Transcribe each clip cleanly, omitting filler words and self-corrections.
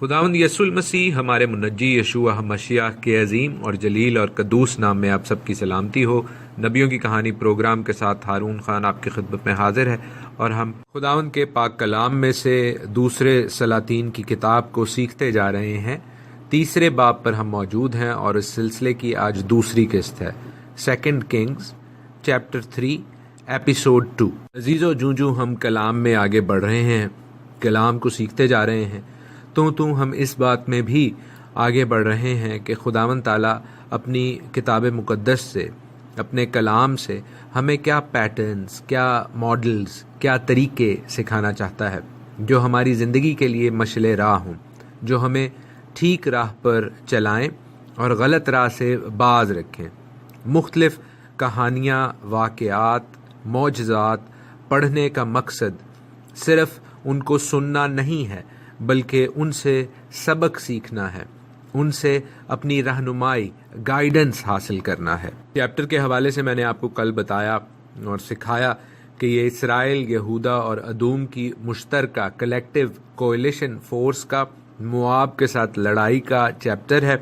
خداوند یسوع المسیح ہمارے منجی یشوع مشیح کے عظیم اور جلیل اور قدوس نام میں آپ سب کی سلامتی ہو۔ نبیوں کی کہانی پروگرام کے ساتھ ہارون خان آپ کی خدمت میں حاضر ہے، اور ہم خداوند کے پاک کلام میں سے دوسرے سلاطین کی کتاب کو سیکھتے جا رہے ہیں۔ تیسرے باب پر ہم موجود ہیں اور اس سلسلے کی آج دوسری قسط ہے، سیکنڈ کنگز چیپٹر 3 ایپیسوڈ 2۔ عزیزو، جوں ہم کلام میں آگے بڑھ رہے ہیں، کلام کو سیکھتے جا رہے ہیں، تو ہم اس بات میں بھی آگے بڑھ رہے ہیں کہ خداوند تعالیٰ اپنی کتاب مقدس سے، اپنے کلام سے ہمیں کیا پیٹرنز، کیا ماڈلز، کیا طریقے سکھانا چاہتا ہے جو ہماری زندگی کے لیے مشعل راہ ہوں، جو ہمیں ٹھیک راہ پر چلائیں اور غلط راہ سے باز رکھیں۔ مختلف کہانیاں، واقعات، معجزات پڑھنے کا مقصد صرف ان کو سننا نہیں ہے، بلکہ ان سے سبق سیکھنا ہے، ان سے اپنی رہنمائی، گائیڈنس حاصل کرنا ہے۔ چیپٹر کے حوالے سے میں نے آپ کو کل بتایا اور سکھایا کہ یہ اسرائیل، یہودا اور ادوم کی مشترکہ کلیکٹیو کولیشن فورس کا مواب کے ساتھ لڑائی کا چیپٹر ہے۔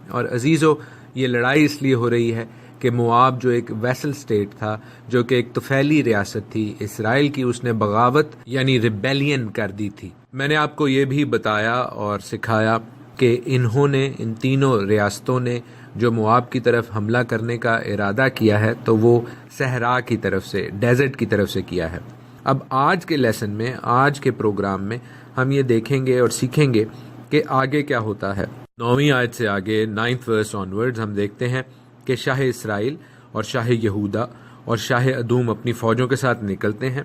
اور عزیزو، یہ لڑائی اس لیے ہو رہی ہے کہ مواب جو ایک ویسل سٹیٹ تھا، جو کہ ایک طفیلی ریاست تھی اسرائیل کی، اس نے بغاوت یعنی ریبیلین کر دی تھی۔ میں نے آپ کو یہ بھی بتایا اور سکھایا کہ انہوں نے، ان تینوں ریاستوں نے جو مواب کی طرف حملہ کرنے کا ارادہ کیا ہے تو وہ صحرا کی طرف سے، ڈیزرٹ کی طرف سے کیا ہے۔ اب آج کے لیسن میں، آج کے پروگرام میں ہم یہ دیکھیں گے اور سیکھیں گے کہ آگے کیا ہوتا ہے۔ 9ویں آیت سے آگے 9th ورس آنورڈز ہم دیکھتے ہیں کہ شاہ اسرائیل اور شاہ یہودا اور شاہ ادوم اپنی فوجوں کے ساتھ نکلتے ہیں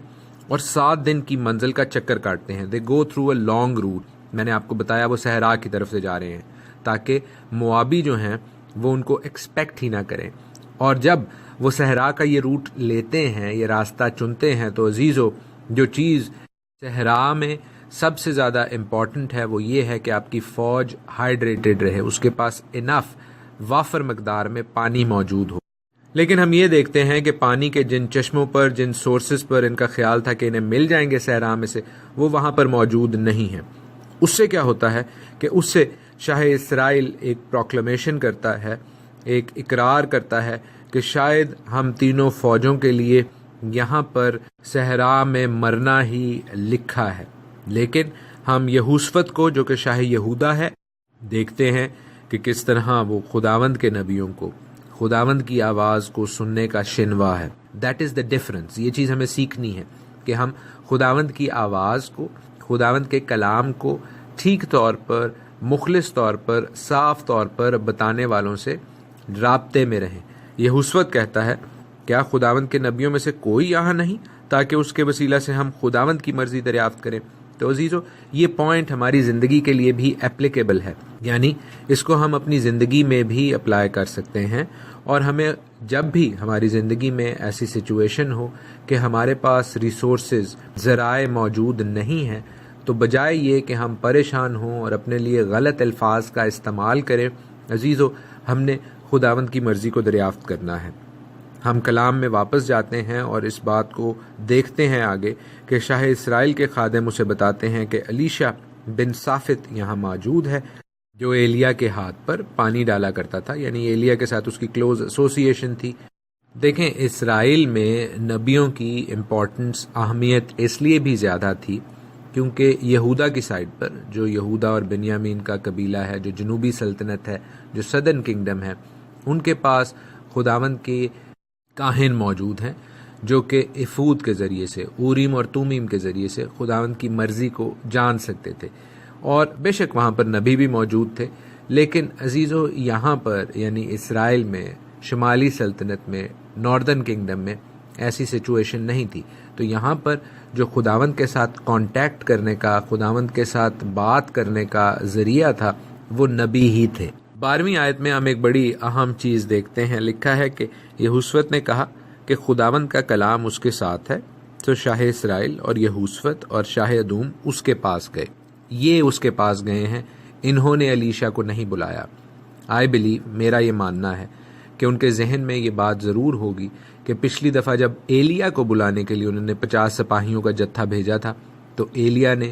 اور 7 دن کی منزل کا چکر کاٹتے ہیں۔ They go through a long route. میں نے آپ کو بتایا وہ صحرا کی طرف سے جا رہے ہیں تاکہ موابی جو ہیں وہ ان کو ایکسپیکٹ ہی نہ کریں، اور جب وہ صحرا کا یہ روٹ لیتے ہیں، یہ راستہ چنتے ہیں، تو عزیزو، جو چیز صحرا میں سب سے زیادہ امپورٹنٹ ہے وہ یہ ہے کہ آپ کی فوج ہائیڈریٹڈ رہے، اس کے پاس انف، وافر مقدار میں پانی موجود ہو۔ لیکن ہم یہ دیکھتے ہیں کہ پانی کے جن چشموں پر، جن سورسز پر ان کا خیال تھا کہ انہیں مل جائیں گے صحرا میں سے، وہ وہاں پر موجود نہیں ہیں۔ اس سے کیا ہوتا ہے کہ اس سے شاہ اسرائیل ایک پروکلمیشن کرتا ہے، ایک اقرار کرتا ہے کہ شاید ہم تینوں فوجوں کے لیے یہاں پر صحرا میں مرنا ہی لکھا ہے۔ لیکن ہم یہوشفت کو، جو کہ شاہ یہودا ہے، دیکھتے ہیں کہ کس طرح وہ خداوند کے نبیوں کو، خداوند کی آواز کو سننے کا شنوا ہے۔ That is the difference. یہ چیز ہمیں سیکھنی ہے کہ ہم خداوند کی آواز کو، خداوند کے کلام کو ٹھیک طور پر، مخلص طور پر، صاف طور پر بتانے والوں سے رابطے میں رہیں۔ یہوشفت کہتا ہے، کیا خداوند کے نبیوں میں سے کوئی یہاں نہیں تاکہ اس کے وسیلہ سے ہم خداوند کی مرضی دریافت کریں؟ تو عزیزو، یہ پوائنٹ ہماری زندگی کے لیے بھی اپلیکیبل ہے، یعنی اس کو ہم اپنی زندگی میں بھی اپلائی کر سکتے ہیں۔ اور ہمیں جب بھی ہماری زندگی میں ایسی سچویشن ہو کہ ہمارے پاس ریسورسز، ذرائع موجود نہیں ہیں، تو بجائے یہ کہ ہم پریشان ہوں اور اپنے لیے غلط الفاظ کا استعمال کریں، عزیزو، ہم نے خداوند کی مرضی کو دریافت کرنا ہے۔ ہم کلام میں واپس جاتے ہیں اور اس بات کو دیکھتے ہیں آگے کہ شاہ اسرائیل کے خادم اسے بتاتے ہیں کہ الیشا بن صافت یہاں موجود ہے، جو ایلیا کے ہاتھ پر پانی ڈالا کرتا تھا، یعنی ایلیا کے ساتھ اس کی کلوز ایسوسیشن تھی۔ دیکھیں، اسرائیل میں نبیوں کی امپورٹنس، اہمیت اس لیے بھی زیادہ تھی کیونکہ یہودا کی سائڈ پر، جو یہودا اور بنیامین کا قبیلہ ہے، جو جنوبی سلطنت ہے، جو سدرن کنگڈم ہے، ان کے پاس خداوند کے کاہن موجود ہیں جو کہ افود کے ذریعے سے، اوریم اور تومیم کے ذریعے سے خداوند کی مرضی کو جان سکتے تھے۔ اور بے شک وہاں پر نبی بھی موجود تھے، لیکن عزیزو، یہاں پر یعنی اسرائیل میں، شمالی سلطنت میں، ناردرن کنگڈم میں ایسی سچویشن نہیں تھی۔ تو یہاں پر جو خداوند کے ساتھ کانٹیکٹ کرنے کا، خداوند کے ساتھ بات کرنے کا ذریعہ تھا، وہ نبی ہی تھے۔ 12ویں آیت میں ہم ایک بڑی اہم چیز دیکھتے ہیں، لکھا ہے کہ یہوشفت نے کہا کہ خداوند کا کلام اس کے ساتھ ہے، تو شاہ اسرائیل اور یہوشفت اور شاہ ادوم اس کے پاس گئے۔ یہ اس کے پاس گئے ہیں، انہوں نے الیشا کو نہیں بلایا۔ آئی بلیو، میرا یہ ماننا ہے کہ ان کے ذہن میں یہ بات ضرور ہوگی کہ پچھلی دفعہ جب ایلیا کو بلانے کے لیے انہوں نے 50 سپاہیوں کا جتھا بھیجا تھا، تو ایلیا نے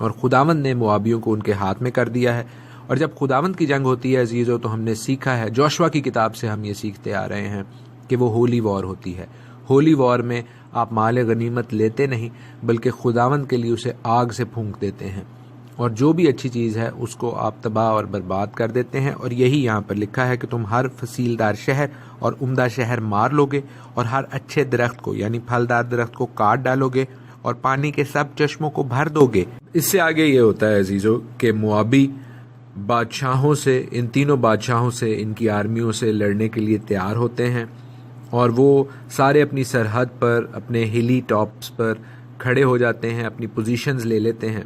اور خداوند نے موابیوں کو ان کے ہاتھ میں کر دیا ہے۔ اور جب خداوند کی جنگ ہوتی ہے عزیزو تو ہم نے سیکھا ہے، جوشوا کی کتاب سے ہم یہ سیکھتے آ رہے ہیں کہ وہ ہولی وار ہوتی ہے۔ ہولی وار میں آپ مال غنیمت لیتے نہیں بلکہ خداوند کے لیے اسے آگ سے پھونک دیتے ہیں، اور جو بھی اچھی چیز ہے اس کو آپ تباہ اور برباد کر دیتے ہیں۔ اور یہی یہاں پر لکھا ہے کہ تم ہر فصیلدار شہر اور عمدہ شہر مار لو گے، اور ہر اچھے درخت کو یعنی پھلدار درخت کو کاٹ ڈالو گے، اور پانی کے سب چشموں کو بھر دو گے۔ اس سے آگے یہ ہوتا ہے عزیزو کہ موابی بادشاہوں سے، ان تینوں بادشاہوں سے، ان کی آرمیوں سے لڑنے کے لیے تیار ہوتے ہیں، اور وہ سارے اپنی سرحد پر، اپنے ہلی ٹاپس پر کھڑے ہو جاتے ہیں، اپنی پوزیشنز لے لیتے ہیں۔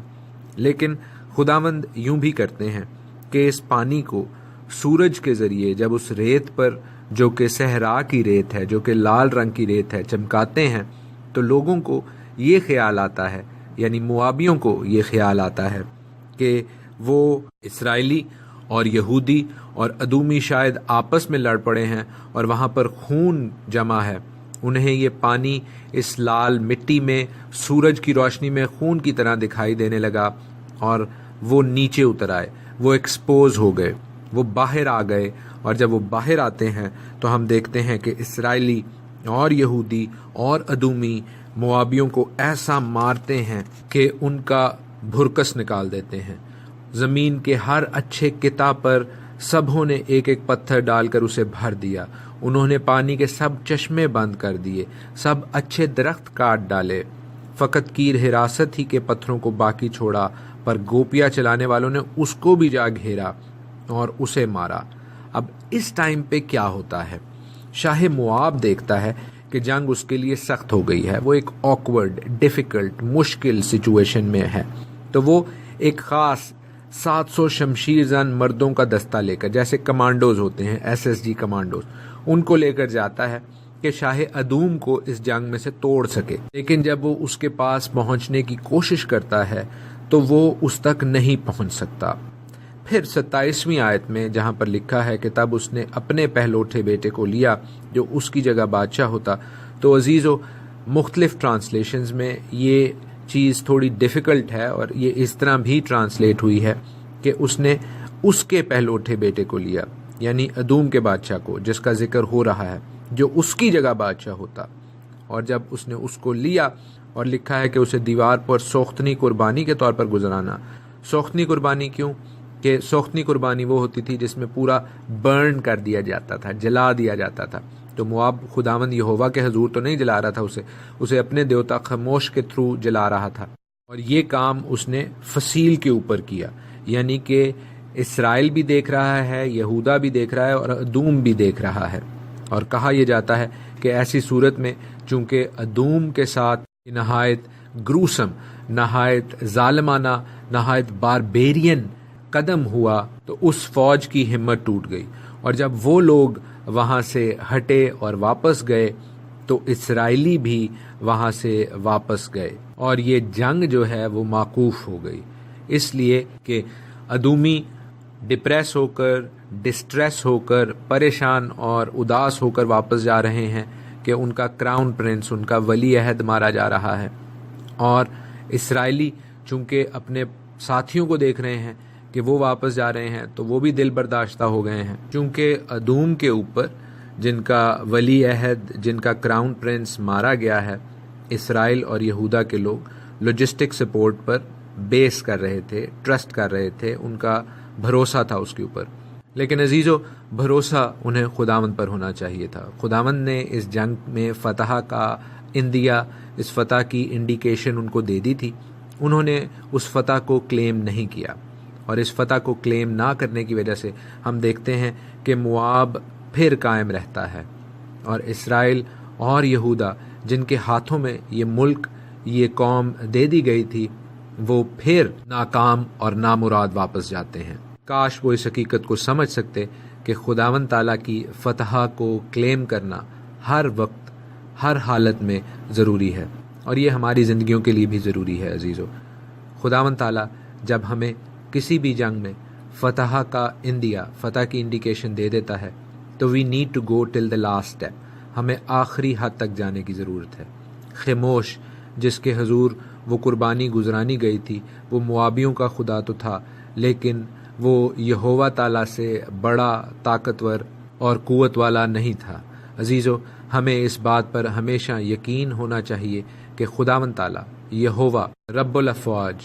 لیکن خداوند یوں بھی کرتے ہیں کہ اس پانی کو سورج کے ذریعے جب اس ریت پر جو کہ صحرا کی ریت ہے، جو کہ لال رنگ کی ریت ہے، چمکاتے ہیں، تو لوگوں کو یہ خیال آتا ہے، یعنی موابیوں کو یہ خیال آتا ہے کہ وہ اسرائیلی اور یہودی اور ادومی شاید آپس میں لڑ پڑے ہیں اور وہاں پر خون جمع ہے۔ انہیں یہ پانی اس لال مٹی میں سورج کی روشنی میں خون کی طرح دکھائی دینے لگا، اور وہ نیچے اتر آئے، وہ ایکسپوز ہو گئے، وہ باہر آ گئے۔ اور جب وہ باہر آتے ہیں تو ہم دیکھتے ہیں کہ اسرائیلی اور یہودی اور ادومی موابیوں کو ایسا مارتے ہیں کہ ان کا بھرکس نکال دیتے ہیں۔ زمین کے ہر اچھے قطع پر سبوں نے ایک ایک پتھر ڈال کر اسے بھر دیا، انہوں نے پانی کے سب چشمے بند کر دیے، سب اچھے درخت کاٹ ڈالے، فقط کیر حراست ہی کے پتھروں کو باقی چھوڑا، پر گوپیاں چلانے والوں نے اس کو بھی جا گھیرا اور اسے مارا۔ اب اس ٹائم پہ کیا ہوتا ہے؟ شاہ مواب دیکھتا ہے کہ جنگ اس کے لیے سخت ہو گئی ہے، وہ ایک آکورڈ، ڈیفیکلٹ، مشکل سچویشن میں ہے، تو وہ ایک خاص 700 شمشیر زن مردوں کا دستہ لے کر، جیسے کمانڈوز ہوتے ہیں، SSG کمانڈوز، ان کو لے کر جاتا ہے کہ شاہ ادوم کو اس جنگ میں سے توڑ سکے۔ لیکن جب وہ اس کے پاس پہنچنے کی کوشش کرتا ہے تو وہ اس تک نہیں پہنچ سکتا۔ پھر 27ویں آیت میں جہاں پر لکھا ہے کہ تب اس نے اپنے پہلوٹھے بیٹے کو لیا جو اس کی جگہ بادشاہ ہوتا، تو عزیزو مختلف ٹرانسلیشنز میں یہ چیز تھوڑی ڈیفیکلٹ ہے، اور یہ اس طرح بھی ٹرانسلیٹ ہوئی ہے کہ اس نے اس کے پہلوٹھے بیٹے کو لیا، یعنی ادوم کے بادشاہ کو جس کا ذکر ہو رہا ہے، جو اس کی جگہ بادشاہ ہوتا۔ اور جب اس نے اس کو لیا، اور لکھا ہے کہ اسے دیوار پر سوختنی قربانی کے طور پر گزرانا۔ سوختنی قربانی کیوں؟ کہ سوختنی قربانی وہ ہوتی تھی جس میں پورا برن کر دیا جاتا تھا، جلا دیا جاتا تھا۔ تو مواب خداوند یہوہ کے حضور تو نہیں جلا رہا تھا، اسے اپنے دیوتا خموش کے تھرو جلا رہا تھا، اور یہ کام اس نے فصیل کے اوپر کیا، یعنی کہ اسرائیل بھی دیکھ رہا ہے، یہودا بھی دیکھ رہا ہے، اور ادوم بھی دیکھ رہا ہے۔ اور کہا یہ جاتا ہے کہ ایسی صورت میں چونکہ ادوم کے ساتھ نہایت گروسم، نہایت ظالمانہ، نہایت باربیرین قدم ہوا، تو اس فوج کی ہمت ٹوٹ گئی، اور جب وہ لوگ وہاں سے ہٹے اور واپس گئے تو اسرائیلی بھی وہاں سے واپس گئے، اور یہ جنگ جو ہے وہ موقوف ہو گئی، اس لیے کہ ادومی ڈپریس ہو کر، ڈسٹریس ہو کر، پریشان اور اداس ہو کر واپس جا رہے ہیں کہ ان کا کراؤن پرنس، ان کا ولی عہد مارا جا رہا ہے، اور اسرائیلی چونکہ اپنے ساتھیوں کو دیکھ رہے ہیں کہ وہ واپس جا رہے ہیں تو وہ بھی دل برداشتہ ہو گئے ہیں، چونکہ ادوم کے اوپر جن کا ولی عہد، جن کا کراؤن پرنس مارا گیا ہے، اسرائیل اور یہودا کے لوگ لاجسٹک سپورٹ پر بیس کر رہے تھے، ٹرسٹ کر رہے تھے، ان کا بھروسہ تھا اس کے اوپر۔ لیکن عزیزو بھروسہ انہیں خداوند پر ہونا چاہیے تھا۔ خداوند نے اس جنگ میں فتح کا اندیا، اس فتح کی انڈیکیشن ان کو دے دی تھی، انہوں نے اس فتح کو کلیم نہیں کیا، اور اس فتح کو کلیم نہ کرنے کی وجہ سے ہم دیکھتے ہیں کہ مواب پھر قائم رہتا ہے، اور اسرائیل اور یہودا جن کے ہاتھوں میں یہ ملک، یہ قوم دے دی گئی تھی، وہ پھر ناکام اور نامراد واپس جاتے ہیں۔ کاش وہ اس حقیقت کو سمجھ سکتے کہ خداوند تعالیٰ کی فتح کو کلیم کرنا ہر وقت، ہر حالت میں ضروری ہے، اور یہ ہماری زندگیوں کے لیے بھی ضروری ہے عزیزو۔ خداوند تعالیٰ جب ہمیں کسی بھی جنگ میں فتح کا اندیا، فتح کی انڈیکیشن دے دیتا ہے، تو we need to go till the last step, ہمیں آخری حد تک جانے کی ضرورت ہے۔ خاموش جس کے حضور وہ قربانی گزرانی گئی تھی وہ موابیوں کا خدا تو تھا، لیکن وہ یہوہ تعالیٰ سے بڑا طاقتور اور قوت والا نہیں تھا۔ عزیزو، ہمیں اس بات پر ہمیشہ یقین ہونا چاہیے کہ خداوند تعالیٰ یہوہ رب الافواج،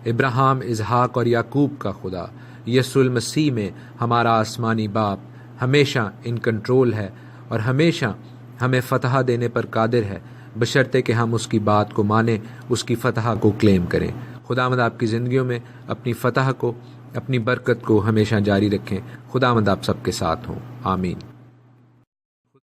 ابراہیم، اسحاق اور یعقوب کا خدا، یسوع المسیح میں ہمارا آسمانی باپ ہمیشہ ان کنٹرول ہے اور ہمیشہ ہمیں فتح دینے پر قادر ہے، بشرطے کہ ہم اس کی بات کو مانیں، اس کی فتح کو کلیم کریں۔ خداوند آپ کی زندگیوں میں اپنی فتح کو، اپنی برکت کو ہمیشہ جاری رکھیں۔ خداوند آپ سب کے ساتھ ہوں، آمین۔